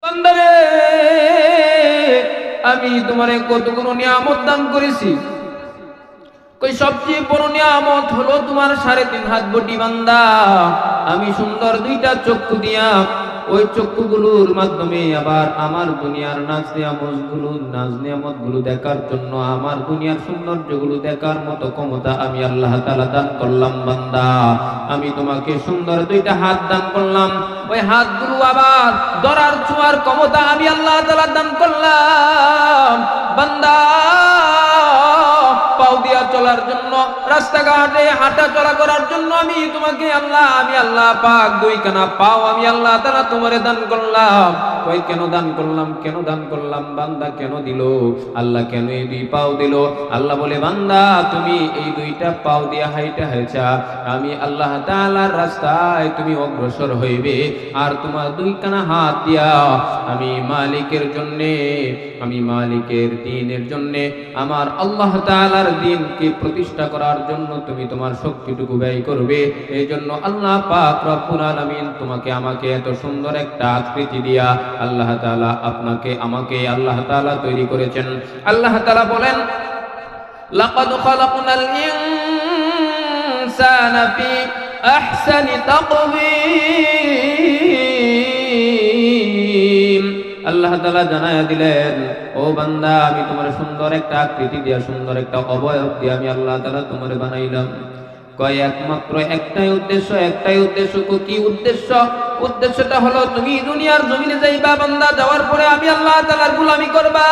বান্দারে, আমি তোমারে কতগুলো নিয়ামত দান করেছি। কই সবচেয়ে বড় নিয়ামত হলো তোমার 3.5 হাত বডি বান্দা। আমি সুন্দর 2টা চক্ষু দিয়া ওই চক্ষুগুলোর মাধ্যমে আবার আমার দুনিয়ার নাজ নিয়ামতগুলো দেখার জন্য, আমার দুনিয়ার সৌন্দর্যগুলো দেখার মতো ক্ষমতা আমি আল্লাহ তাআলা দান করলাম বান্দা। আমি তোমাকে সুন্দর 2টা হাত দান করলাম, ওই হাতগুলো আবার ধরার ছোঁয়ার ক্ষমতা আমি আল্লাহ তাআলা দান করলাম বান্দা। পাও দিয়া চলার জন্য, রাস্তাঘাটে হাঁটা চলা করার জন্য আমি আল্লাহ পাক 2খানা পাও আমি আল্লাহ তাআলা তোমারে দান করলাম। কই কেন দান করলাম বান্দা? কেন দিল আল্লাহ? কেন এই 2 পাও দিল? আল্লাহ বলে, বান্দা তুমি এই 2টা পাও দিয়া হাইটা আমি আল্লাহ তাআলার রাস্তায় তুমি অগ্রসর হইবে, আর তোমার 2খানা হাত দিয়া আমি মালিকের দ্বীনের জন্য, আমার আল্লাহ তাআলার দ্বীনকে প্রতিষ্ঠা করার জন্য তুমি তোমার শক্তিটুকু ব্যয় করবে। এই জন্য আল্লাহ পাক রব্বুল আলামিন তোমাকে আমাকে এত সুন্দর একটা আকৃতি দিয়া আল্লাহ তাআলা আমাকে আল্লাহ তাআলা তৈরি করেছেন। আল্লাহ তাআলা বলেন, লাকাদ খালাকনাল ইনসানা ফি আহসানি তাকওয়িম। আল্লাহ তাআলা জানায়া দিলেন, ও বান্দা, আমি তোমার সুন্দর একটা আকৃতি দিয়া, সুন্দর একটা অবয়ব দিয়া আমি আল্লাহ তাআলা তোমারে বানাইলাম। কয় একমাত্র একটাই উদ্দেশ্য। কি উদ্দেশ্য? উদ্দেশ্যটা হলো তুমি দুনিয়ার জমিনে যাইবা বান্দা, যাওয়ার পরে আমি আল্লাহ তাআলার গোলামি করবা।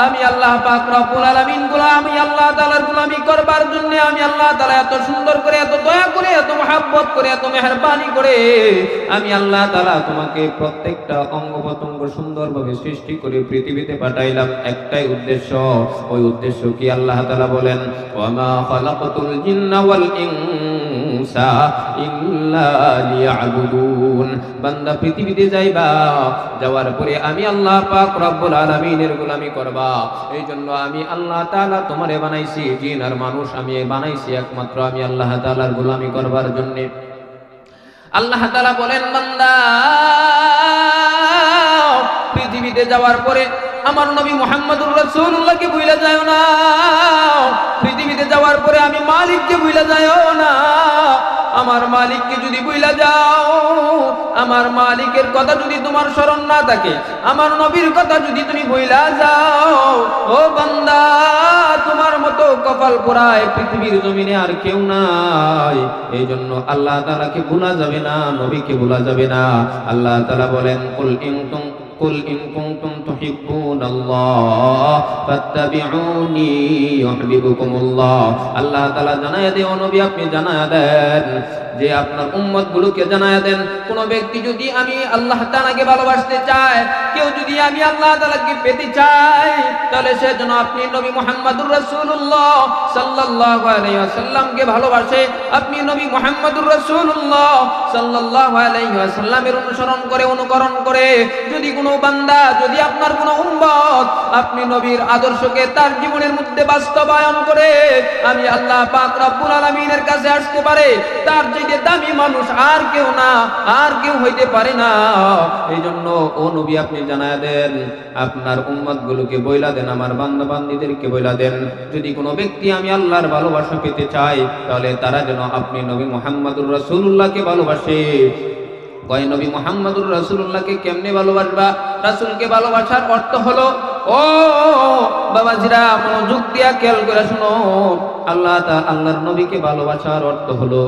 আমি আল্লাহ পাক রব্বুল আলামিন আমি আল্লাহ তাআলার গোলামি করবার জন্য আমি আল্লাহ তাআলা এত সুন্দর করে, এত দয়া করে, এত মহব্বত করে, এত মেহেরবানি করে আমি আল্লাহ তাআলা তোমাকে প্রত্যেকটা অঙ্গ প্রত্যঙ্গ সুন্দরভাবে সৃষ্টি করে পৃথিবীতে পাঠাইলাম একটাই উদ্দেশ্য। ওই উদ্দেশ্য কি? আল্লাহ তাআলা বলেন, ওয়ামা খালাকাতুল জিন্না ওয়াল ইনসা ইল্লা লিয়াবুদুন। বান্দা পৃথিবীতে যাইবা, যাওয়ার পরে আমি আল্লাহ পাক রব্বুল আলামিনের গোলামি করবা। এই জন্য আমি আল্লাহ তাআলা তোমারে বানাইছি, জিন আর মানুষ আমি বানাইছি একমাত্র আমি আল্লাহ তাআলার গোলামি করবার জন্য। আল্লাহ তাআলা বলেন, বান্দা পৃথিবীতে যাওয়ার পরে আমার নবী মুহাম্মদুর রাসূলুল্লাহকে ভুলে যাও না। পৃথিবীতে যাওয়ার পরে আমি মালিককে ভুলে যাও না। আমার মালিককে যদি ভুলে যাও, আমার মালিকের কথা যদি তোমার স্মরণ না থাকে, আমার নবীর কথা যদি তুমি ভুলে যাও, ও বান্দা তোমার মতো কপাল পোড়ায় পৃথিবীর জমিনে আর কেউ নাই। এই জন্য আল্লাহ তাআলাকে ভুলা যাবে না, নবীকে ভুলা যাবে না। আল্লাহ তাআলা বলেন, কুল ইন কুনতুম তুহিব্বুনাল্লাহ ফাত্তাবিউনি ইউহিব্বুকুমুল্লাহ। আল্লাহ তাআলা জানায়া দেন, নবী আপনি জানায়া দেন যে আপনার উম্মতগুলোকে জানায়া দেন, কোন ব্যক্তি যদি আমি আল্লাহ তাআলাকে ভালোবাসতে চায়, কেউ যদি আমি আল্লাহ তাআলাকে পেতে চাই, তাহলে সে যেন আপনি নবী মুহাম্মদুর রাসূলুল্লাহ সাল্লাল্লাহু আলাইহি ওয়াসাল্লামকে ভালোবাসে। আপনি নবী মুহাম্মদুর রাসূলুল্লাহ সাল্লাল্লাহু আলাইহি ওয়াসাল্লামের অনুকরণ করে যদি কোনো বান্দা, যদি আপনার কোনো উম্মত আপনি নবীর আদর্শকে তার জীবনের মধ্যে বাস্তবায়ন করে আমি আল্লাহ পাক রব্বুল আলামিনের কাছে আসতে পারে, তার চাইতে দামি মানুষ আর কেউ না, আর কেউ হইতে পারে না। এই জন্য ও নবী আপনি জানায়া দেন, আপনার উম্মতগুলোকে বইলা দেন, আমার বান্দা বান্দীদেরকে বইলা দেন, যদি কোনো ব্যক্তি আমি আল্লাহর ভালোবাসা পেতে চায়, তাহলে তারা যেন আপনি নবী মুহাম্মদুর রাসূলুল্লাহকে ভালোবাসে। কয় নবী মুহাম্মদুর রাসূলুল্লাহকে কেমনে ভালোবাসবা? রাসূলকে ভালোবাসার অর্থ হলো, ও বাবাজিরা মনোযোগ দিয়া খেয়াল করে শুনো, আল্লাহর নবীকে ভালোবাসার অর্থ হলো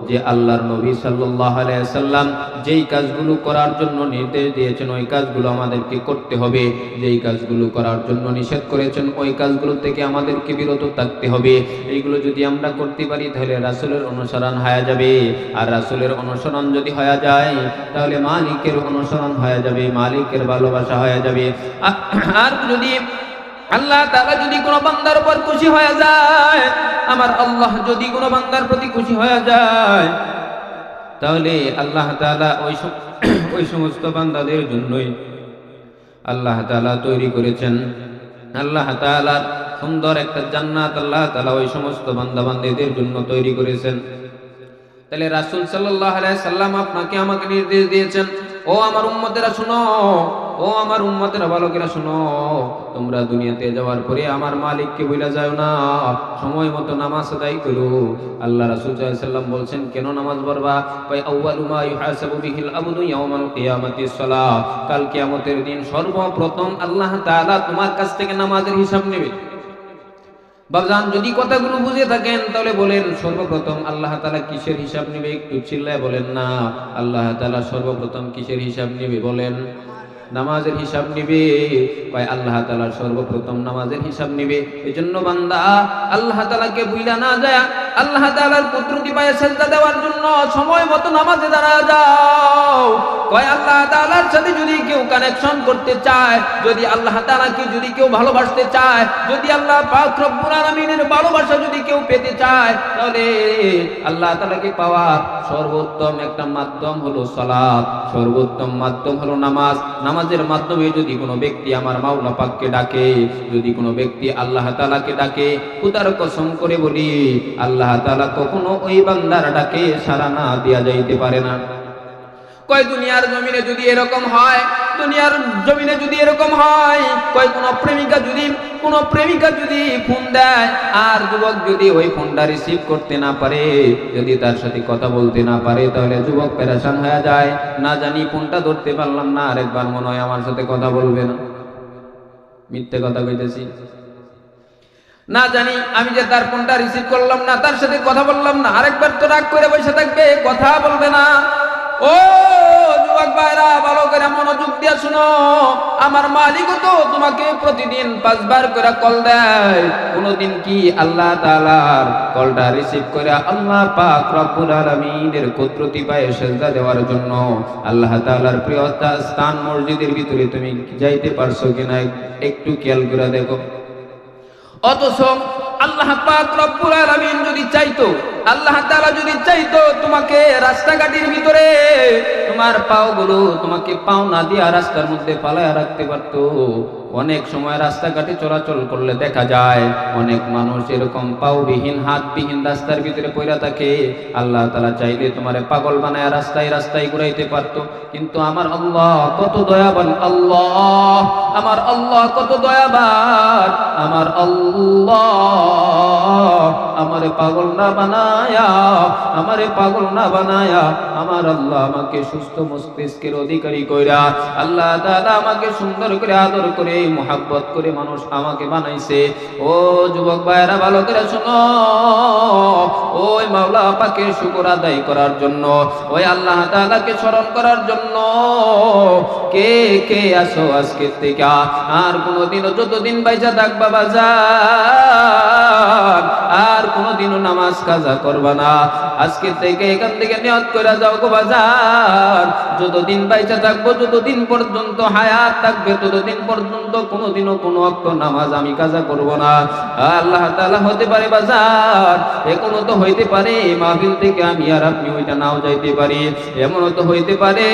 যে আল্লাহর নবী সাল্লাল্লাহু আলাইহি সাল্লাম যেই কাজগুলো করার জন্য নির্দেশ দিয়েছেন ওই কাজগুলো আমাদেরকে করতে হবে, যেই কাজগুলো করার জন্য নিষেধ করেছেন ওই কাজগুলো থেকে আমাদেরকে বিরত থাকতে হবে। এইগুলো যদি আমরা করতে পারি তাহলে রাসূলের অনুসরণ হয়ে যাবে, আর রাসূলের অনুসরণ যদি হয়ে যায় তাহলে মালিকের অনুসরণ হয়ে যাবে, মালিকের ভালোবাসা হয়ে যাবে। আর যদি আল্লাহ তাআলা যদি কোনো বান্দার উপর খুশি হয়ে যায়, আমার আল্লাহ যদি কোনো বান্দার প্রতি খুশি হয়ে যায়, তাহলে আল্লাহ তাআলা ওই সমস্ত বান্দাদের জন্যই আল্লাহ তাআলা তৈরি করেছেন। আল্লাহ তাআলা সুন্দর একটা জান্নাত আল্লাহ তাআলা ওই সমস্ত বান্দা বান্দীদের জন্য তৈরি করেছেন। তাহলে রাসূল সাল্লাল্লাহু আলাইহি সাল্লাম আপনাকে আমাকে নির্দেশ দিয়েছেন, ও ও আমার উম্মতেরা শুনো, ও আমার উম্মতেরা বালকেরা শুনো, তোমরা দুনিয়াতে যাওয়ার পরে আমার মালিককে ভুলে যাও না, সময় মতো নামাজ আদায় করো। আল্লাহ রাসূল সাল্লাল্লাহু আলাইহি ওয়াসাল্লাম বলছেন, কেন নামাজ পড়বা? কয় আউয়ালু মা ইউহাসাবু বিহিল আবদু ইয়াউমাল কিয়ামাতিস সালাহ, কাল কিয়ামতের দিন সর্বপ্রথম আল্লাহ তাআলা তোমার কাছ থেকে নামাজের হিসাব নেবে। বাবজান, যদি কথাগুলো বুঝে থাকেন তাহলে বলেন সর্বপ্রথম আল্লাহ তাআলা কিসের হিসাব নেবে? একটু চিল্লায় বলেন না। আল্লাহ তাআলা সর্বপ্রথম কিসের হিসাব নেবে বলেন? নামাজের হিসাব নিবে। কয় আল্লাহ তাআলা সর্বপ্রথম নামাজের হিসাব নিবে। এজন্য বান্দা আল্লাহ তাআলাকে ভুইলা না যায় আল্লাহ তাআলার কুদরতি পায়ে সিজদা দেওয়ার জন্য সময় মতো নামাজে দাঁড়া যাও। কয় আল্লাহ তাআলার সাথে যদি কেউ কানেকশন করতে চায়, যদি আল্লাহ তাআলাকে যদি কেউ ভালোবাসতে চায়, যদি আল্লাহ পাক রব্বুল আলামিনের ভালোবাসা যদি কেউ পেতে চায়, তাহলে আল্লাহ তাআলাকে পাওয়ার সর্বোত্তম একটা মাধ্যম হলো সালাত, সর্বোত্তম মাধ্যম হলো নামাজ। নামাজের মাধ্যমে যদি কোনো ব্যক্তি আমার মাওলা পাককে ডাকে, যদি কোনো ব্যক্তি আল্লাহ তাআলাকে ডাকে, খোদার কসম করে বলি আল্লাহ তাআলা কখনো ওই বান্দার ডাকে সাড়া না দিয়া যাইতে পারে না। কয় দুনিয়ার জমিনে যদি এরকম হয়, দুনিয়ার জমিনে যদি এরকম হয়, কয় কোনো প্রেমিকা যদি ফোন দেয় আর যুবক যদি ওই ফোনটা রিসিভ করতে না পারে, যদি তার সাথে কথা বলতে না পারে, তাহলে যুবক পেরেশান হয়ে যায়। না জানি ফোনটা ধরতে পারলাম না, আরেকবার মনে হয় আমার সাথে কথা বলবে না। মিথ্যে কথা কইতেছি? না জানি আমি যে তার ফোনটা রিসিভ করলাম না, তার সাথে কথা বললাম না, আরেকবার তো রাগ করে বসে থাকবে, কথা বলবে না। ও যুবক ভাইরা, ভালো করে মনোযোগ দিয়ে শুনো, আমার মালিকও তো তোমাকে প্রতিদিন 5 বার করে কল দেয়। কোনদিন কি আল্লাহ তাআলার কলটা রিসিভ করে আল্লাহ পাক রব্বুল আলামিনের কুদরতি পায়ে সিজদা দেওয়ার জন্য আল্লাহ তাআলার প্রিয় স্থান মসজিদের ভিতরে তুমি যাইতে পারছো কিনা একটু খেয়াল করে দেখো। অথচ আল্লাহ পাক রব্বুল আলামিন যদি চাইতো, আল্লাহ তাআলা যদি চাইতো তোমাকে রাস্তাঘাটের ভিতরে তোমার পাওগুলো তোমাকে পাও না দিয়া রাস্তার মধ্যে ফালায়া রাখতে পারতো। অনেক সময় রাস্তাঘাটে চলাচল করলে দেখা যায় অনেক মানুষ এরকম পাওবিহীন হাতবিহীন রাস্তার ভিতরে পড়ে থাকে। আল্লাহ তাআলা চাইলে তোমারে পাগল বানায়া রাস্তায় রাস্তায় ঘুরাইতে পারতো, কিন্তু আমার আল্লাহ কত দয়াবান, আল্লাহ আমার আল্লাহ কত দয়াবান, আমার আল্লাহ আমারে পাগল না বানায়া, আমারে পাগল না বানায়া আমার আল্লাহ আমাকে সুস্থ মস্তিষ্কের অধিকারী কইরা আল্লাহ তাআলা আমাকে সুন্দর করে আদর করে মুহাব্বত করে মানুষ আমাকে বানাইছে। ও যুবক ভাইরা, ভালো করে শুনো, ওই মাওলা পাকের শুকর আদায় করার জন্য, ওই আল্লাহ তাআলাকে স্মরণ করার জন্য কে কে আসো আজকে থেকে আর কোনোদিনও যতদিন বাইচা থাকবা বাজার আর কোনোদিনও নামাজ কাজা করবা না। আজকে থেকে এখান থেকে নিয়ত করে যাও গো বাজার, যতদিন বাইচা থাকবো, যতদিন পর্যন্ত হায়াত থাকবে, ততদিন পর্যন্ত কোনোদিনও কোনো ওয়াক্ত নামাজ আমি কাজা করব না। আল্লাহ তাআলা হতে পারে বাজার, এখনো তো হইতে পারে মাহফিল থেকে আমি আর আপনি ওইটা নাও যাইতে পারি, এমনও তো হইতে পারে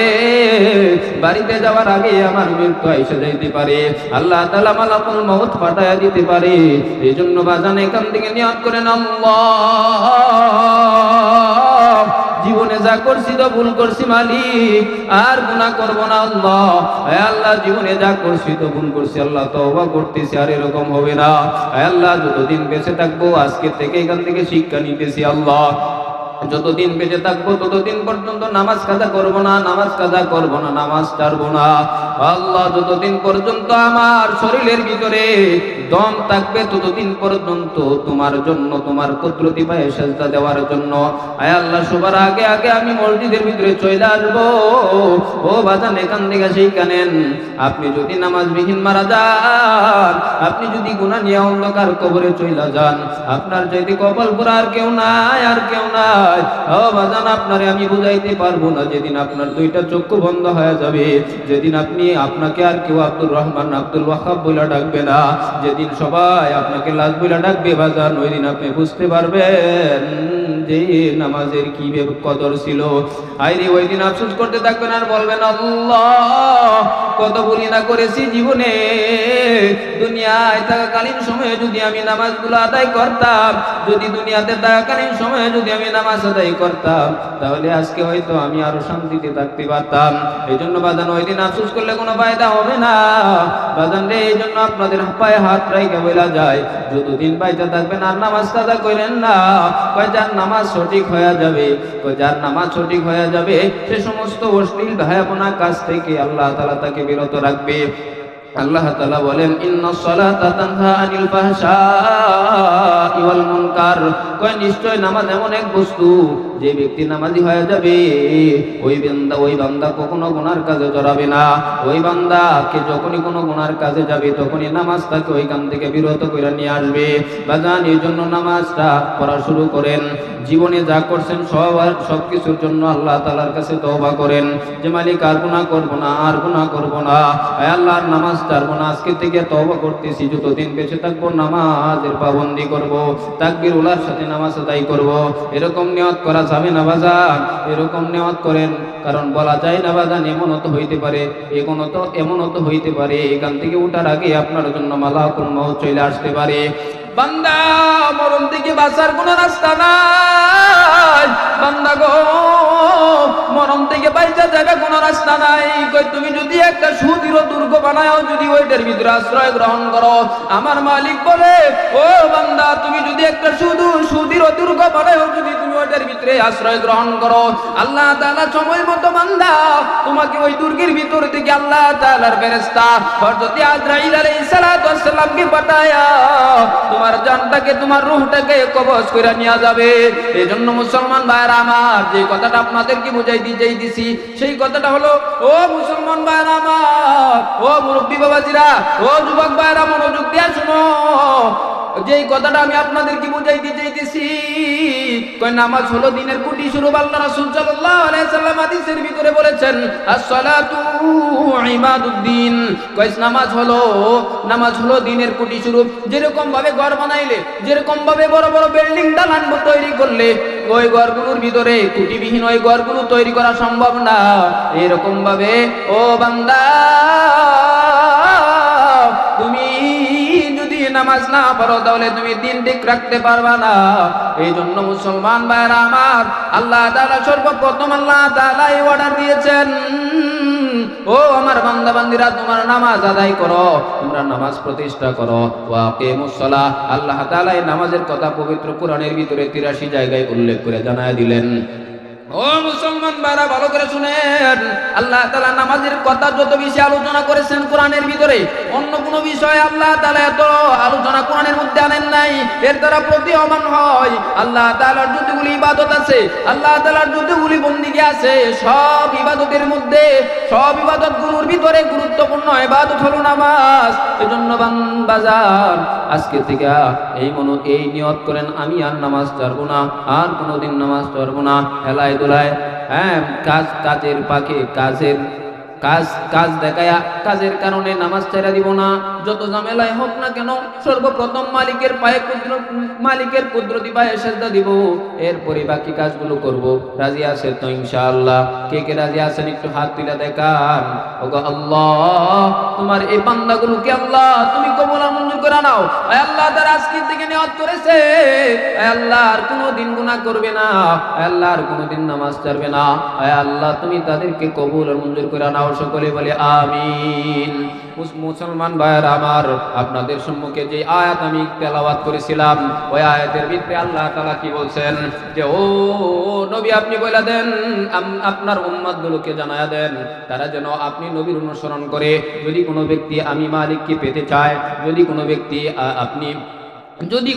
বাড়িতে যাওয়ার আগে আমার মৃত্যু এসে যাইতে পারে, আল্লাহ তাআলা মালাকুল মউত পাঠায়া দিতে পারে। এজন্য বাজান এখান থেকে নিয়ত করেন, আল্লাহ জীবনে যা করছি তো ভুল করছি মালিক, আর গুনাহ করব না আল্লাহ। হে আল্লাহ জীবনে যা করছি তো ভুল করছি আল্লাহ, তওবা করতেছি আর এরকম হবে না। হে আল্লাহ যতদিন বেঁচে থাকবো আজকে থেকে এখান থেকে শিক্ষা নিতেছি আল্লাহ, যতদিন বেঁচে থাকবো ততদিন পর্যন্ত নামাজ কাজা করবো না, নামাজ কাজা করবো না, নামাজ ছাড়বো না আল্লাহ। যতদিন পর্যন্ত আমার শরীরের ভিতরে দম থাকবে ততদিন পর্যন্ত তোমার জন্য, তোমার কুদরতি পায়ে সিজদা দেওয়ার জন্য আয় আল্লাহ সবার আগে আগে আমি মসজিদের ভিতরে চলে আসবো। ও বাজান এখান থেকে সেইখানেন, আপনি যদি নামাজবিহীন মারা যান, আপনি যদি গুনাহ নিয়ে অন্ধকার কবরে চলে যান, আপনার চাইতে কপাল পোড়া আর কেউ নাই, আর কেউ নাই। ও বাজান আপনারে আমি বুঝাইতে পারবো না, যেদিন আপনার দুইটা চক্ষু বন্ধ হয়ে যাবে, যেদিন আপনাকে আর কেউ আব্দুর রহমান আব্দুল ওয়াহাব বলে ডাকবে না, যেদিন সবাই আপনাকে লাশ বলে ডাকবে বাজান, ওই দিন আপনি বুঝতে পারবেন যে নামাজের কি কদর ছিল। আইরে ওই দিন আফসোস করতে থাকবেন আর বলবেন আল্লাহ কত ভুলি না করেছি জীবনে। দুনিয়ায় থাকাকালীন সময়ে যদি আমি নামাজগুলো আদায় করতাম, যদি দুনিয়াতে থাকাকালীন সময়ে যদি আমি নামাজ আদায় করতাম, তাহলে আজকে হয়তো আমি আরো শান্তিতে থাকতে পারতাম। এই জন্য বাজান ওই দিন আফসোস করলে কোনো ফায়দা হবে না বাজান রে। এই জন্য আপনাদের পায়ে হাত রাইখা বলা যায়, যতদিন বাইচা থাকবেন আর নামাজ কাজা করেন না। কয় যার নামাজ সঠিক হয়ে যাবে, কয় যার নামাজ সঠিক হয়ে যাবে সে সমস্ত অশ্লীল ভায়াপনা কাজ থেকে আল্লাহ তাআলা তাকে বিরত রাখবে। আল্লাহ তাআলা বলেন, ইন্নাস সালাতা তানহা আনিল ফাহশাই ওয়াল মুনকার। কয় নিশ্চয় নামাজ এমন এক বস্তু, যে ব্যক্তি নামাজি হয়ে যাবে ওই বান্দা কখনো গুনার কাজে জড়াবে না। ওই বান্দাকে যখনই কোনো গুনার কাজে যাবে তখনই নামাজ তাকে ওইখান থেকে বিরত করে নিয়ে আসবে। বাজান এই জন্য নামাজটা পড়া শুরু করেন। জীবনে যা করছেন সব কিছুর জন্য আল্লাহ তাআলার কাছে তওবা করেন যে মালিক আর গুনাহ করব না, আর গুনাহ করব না। আয় আল্লাহর নামাজ ছাড়ব না, আজকে থেকে তওবা করতেছি, যতদিন বেঁচে থাকবো নামাজের পাবন্দি করব, তাকবীর উলার সাথে নামাজ আদায় করব। এরকম নিয়ত করা যাবে না বাজান, এরকম নিয়ত করেন। কারণ বলা যায় না বাজান, এমনও তো হইতে পারে, এমনও তো হইতে পারে এখান থেকে উঠার আগে আপনার জন্য মালাকুল মউত চলে আসতে পারে। বান্দা মরণ থেকে বাঁচার কোনো রাস্তা নাই। বান্দা গো মরণ থেকে বাইচা যাবে কোনো রাস্তা নাই। কই তুমি যদি একটা সুদৃঢ় দুর্গ বানাও, যদি ওইটার ভিতরে আশ্রয় গ্রহণ করো, আমার মালিক বলে ও বান্দা তুমি যদি একটা সুদৃঢ় দুর্গ বানাও, যদি তুমি ওইটার ভিতরে আশ্রয় গ্রহণ করো, আল্লাহ তাআলা সময় মতো বান্দা তোমাকে ওই দুর্গের ভিতর থেকে আল্লাহ তাআলার ফেরেশতা হযরত আজরাইল আলাইহিস সালাতু ওয়াস সালামকে পাঠায়া তোমার জানটাকে, তোমার রূহটাকে কবজ করে নিয়ে যাবে। এই জন্য মুসলমান ভাইরা আমার, যে কথাটা আপনাদেরকে দিছি সেই কথাটা হলো, ও মুসলমান ভাইরা আমার, ও মুরব্বী বাবাজিরা, ও যুবক ভাইরা মনোযোগ দিয়ে শুনো। যেই কথাটা আমি আপনাদেরকে বুঝাইতে চাইতেছি, কয় নামাজ হলো দিনের কুটি স্বরূপ। আল্লাহ রাসূল সাল্লাল্লাহু আলাইহি সাল্লাম হাদিসের ভিতরে বলেছেন, as-salatu ইমাদুদ্দিন। কয় নামাজ হলো দিনের কুটি স্বরূপ। যেরকম ভাবে ঘর বানাইলে, যেরকম ভাবে বড় বড় বিল্ডিং দালান তৈরি করলে ওই ঘরগুলোর ভিতরে কুটিবিহীন ওই ঘরগুলো তৈরি করা সম্ভব না, এরকম ভাবে ও বান্দা তুমি যদি নামাজ না পড়ো তাহলে তুমি দিন ঠিক রাখতে পারবা না। এই জন্য মুসলমান ভাইরা আমার, আল্লাহ তাআলা সর্বপ্রথম আল্লাহ তাআলা এই অর্ডার দিয়েছেন, ও আমার বান্দা বান্দিরা তোমরা নামাজ আদায় করো, তোমরা নামাজ প্রতিষ্ঠা করো। ওয়াকিমুস সালাহ। আল্লাহ তাআলা এই নামাজের কথা পবিত্র কোরআনের ভিতরে 83 জায়গায় উল্লেখ করে জানায় দিলেন। ও মুসলমান ভাইরা ভালো করে শুনেন, আল্লাহ তাআলা নামাজের কথা যত বেশি আলোচনা করেছেন কোরআনের ভিতরে, অন্য কোনো বিষয়ে আল্লাহ তাআলা এত আলোচনা কোরআনের মধ্যে আনেন নাই। এর দ্বারা প্রতীয়মান হয় আল্লাহ তাআলার যতগুলি ইবাদত আছে, আল্লাহ তাআলার যতগুলি বন্দেগী আছে, সব ইবাদতের মধ্যে, সব ইবাদতগুলোর ভিতরে গুরুত্বপূর্ণ ইবাদত হলো নামাজ। এজন্য বাজার আজকে থেকে এই নিয়ত করেন, আমি আর নামাজ ছাড়বো না, আর কোনোদিন নামাজ ছাড়বো না। হেলায় দুলায় কাজের পাকে কাজ দেখায়া কাজের কারণে নামাজ ছেড়ে দিব না। যত ঝামেলাই হোক না কেন, সর্বপ্রথম মালিকের কুদরতি পায়ে সেজদা দিব, এরপরে বাকি কাজগুলো করব। রাজি আছে তো ইনশাআল্লাহ? কে কে রাজি আছেন একটু হাত তুলে দেখান। ওগো আল্লাহ, তোমার এই বান্দাগুলোকে আল্লাহ তুমি কবুল আর মঞ্জুর করে নাও। আয় আল্লাহ, তারা আজকে থেকে নিয়ত করেছে, আয় আল্লাহ আর কোনোদিন গুনাহ করবে না, আয় আল্লাহ আর কোনোদিন নামাজ ছাড়বে না। আয় আল্লাহ তুমি তাদেরকে কবুল আর মঞ্জুর করে নাও। সকলে বলে আমিন। মুসলমান ভাইয়েরা আমার, আপনাদের সম্মুখে যে আয়াত আমি তেলাওয়াত করেছিলাম, ওই আয়াতের ভিতরে আল্লাহ তাআলা কি বলছেন যে, ও নবী আপনি বলে দেন, আপনার উম্মতগুলোকে জানায়া দেন, তারা যেন আপনি নবীর অনুসরণ করে, যদি কোনো ব্যক্তি আমি মালিককে পেতে চায়, যদি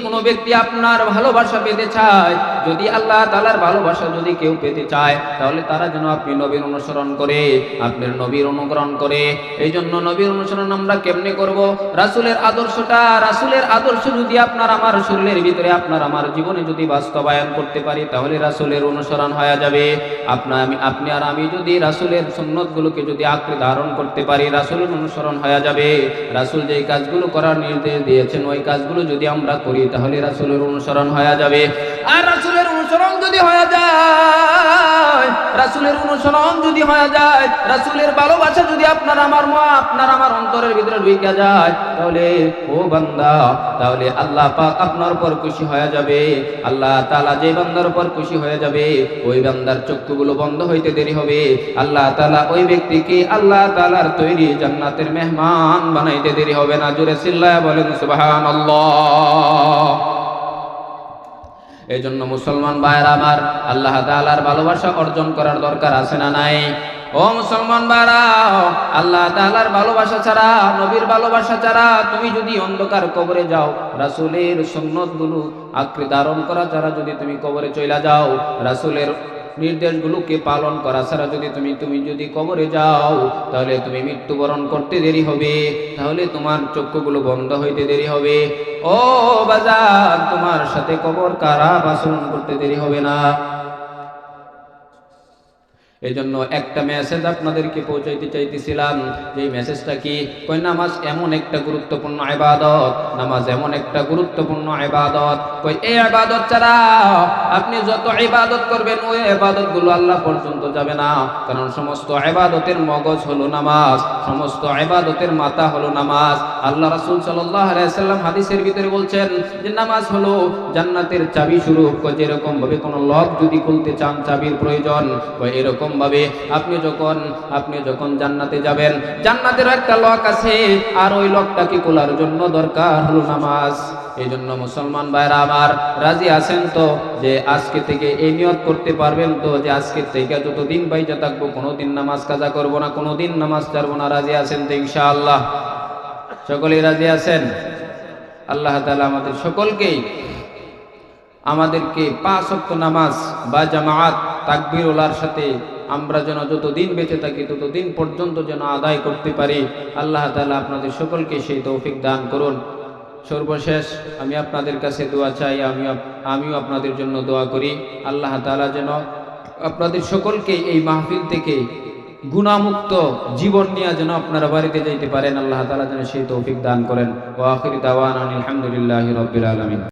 কোনো ব্যক্তি আপনার ভালোবাসা পেতে চায়, যদি আল্লাহ তাআলার ভালোবাসা যদি কেউ পেতে চায়, তাহলে তারা যেন আপনি নবীর অনুসরণ করে, আপনার নবীর অনুকরণ করে। এই জন্য নবীর অনুসরণ আমরা কেমনে করব? রাসূলের আদর্শ যদি আপনার আমার শরীরের ভিতরে, আপনার আমার জীবনে যদি বাস্তবায়ন করতে পারি, তাহলে রাসূলের অনুসরণ হয়ে যাবে। আপনি আর আমি যদি রাসূলের সুন্নতগুলোকে যদি আঁকড়ে ধারণ করতে পারি, রাসূলের অনুসরণ হয়ে যাবে। রাসূল যেই কাজগুলো করার নির্দেশ দিয়েছেন, ওই কাজগুলো যদি আমরা করি, তাহলে রাসূলের অনুসরণ হয়ে যাবে। আর রাসূলের অনুসরণ যদি হয়ে যায়, রাসূলের অনুসরণ যদি হয়ে যায়, রাসূলের ভালোবাসা যদি আপনার আমার অন্তরের ভিতরে ঢুকে যায়, তাহলে ও বান্দা, তাহলে আল্লাহ পাক আপনার উপর খুশি হয়ে যাবে। আল্লাহ তাআলা যে বান্দার উপর খুশি হয়ে যাবে, ওই বান্দার চক্ষুগুলো বন্ধ হইতে দেরি হবে। আল্লাহ তাআলা ওই ব্যক্তিকে আল্লাহ তাআলার তৈরি জান্নাতের মেহমান বানাইতে দেরি হবে না। জোরে চিল্লায়া বলেন সুবহানাল্লাহ। এই জন্য মুসলমান ভাইরা আমার, আল্লাহ তাআলার ভালোবাসা অর্জন করার দরকার আছে না নাই? ও মুসলমান ভাইরা, আল্লাহ তাআলার ভালোবাসা ছাড়া, নবীর ভালোবাসা ছাড়া তুমি যদি অন্ধকার কবরে যাও, রাসূলের সুন্নতগুলো আঁকড়ে ধারণ করা ছাড়া যদি তুমি কবরে চলে যাও, রাসূলের নির্দেশগুলোকে পালন করা ছাড়া যদি তুমি যদি কবরে যাও, তাহলে তুমি মৃত্যুবরণ করতে দেরি হবে, তাহলে তোমার চক্ষুগুলো বন্ধ হইতে দেরি হবে। ও বাজার, তোমার সাথে কবর খারাপ আচরণ করতে দেরি হবে না। এই জন্য একটা মেসেজ আপনাদেরকে পৌঁছাইতে চাইতেছিলাম। যে মেসেজটা কি? কই নামাজ এমন একটা গুরুত্বপূর্ণ ইবাদত, নামাজ এমন একটা গুরুত্বপূর্ণ ইবাদত, কই এই ইবাদত ছাড়া আপনি যত ইবাদত করবেন ওই ইবাদতগুলো আল্লাহ পর্যন্ত যাবে না। কারণ সমস্ত ইবাদতের মগজ হলো নামাজ, সমস্ত ইবাদতের মাথা হলো নামাজ। আল্লাহ রাসূল সাল্লাল্লাহু আলাইহি সাল্লাম হাদিসের ভিতরে বলছেন যে নামাজ হলো জান্নাতের চাবি স্বরূপ। যেরকম ভাবে কোন লক যদি খুলতে চান চাবির প্রয়োজন, এরকম ভাবে আপনি যখন জান্নাতে যাবেন, জান্নাতের একটা লক আছে, আর ওই লকটাকে খোলার জন্য দরকার হলো নামাজ। এই জন্য মুসলমান ভাইরা আমার, রাজি আছেন তো যে আজকে থেকে এই নিয়ত করতে পারবেন তো যে আজকে থেকে যতদিন বাইচা থাকবো কোনোদিন নামাজ কাজা করব না, কোনোদিন নামাজ ছাড়বো না? রাজি আছেন তো ইনশাআল্লাহ? সকলেই রাজি আছেন? আল্লাহ তাআলা আমাদের সকলকেই আমাদেরকে 5 ওয়াক্ত নামাজ বা জামাত তাকবীরুল্লাহর সাথে আমরা যেন যতদিন বেঁচে থাকি ততদিন পর্যন্ত যেন আদায় করতে পারি। আল্লাহ তাআলা আপনাদের সকলকে সেই তৌফিক দান করুন। সর্বশেষ আমি আপনাদের কাছে দোয়া চাই, আমিও আপনাদের জন্য দোয়া করি। আল্লাহ তাআলা যেন আপনাদের সকলকে এই মাহফিল থেকে গুনাহমুক্ত জীবন নিয়ে যেন আপনারা বাড়িতে যাইতে পারেন। আল্লাহ তাআলা যেন সেই তৌফিক দান করেন। ওয়া আখিরু দাওয়ানা আলহামদুলিল্লাহি রাব্বিল আলামিন।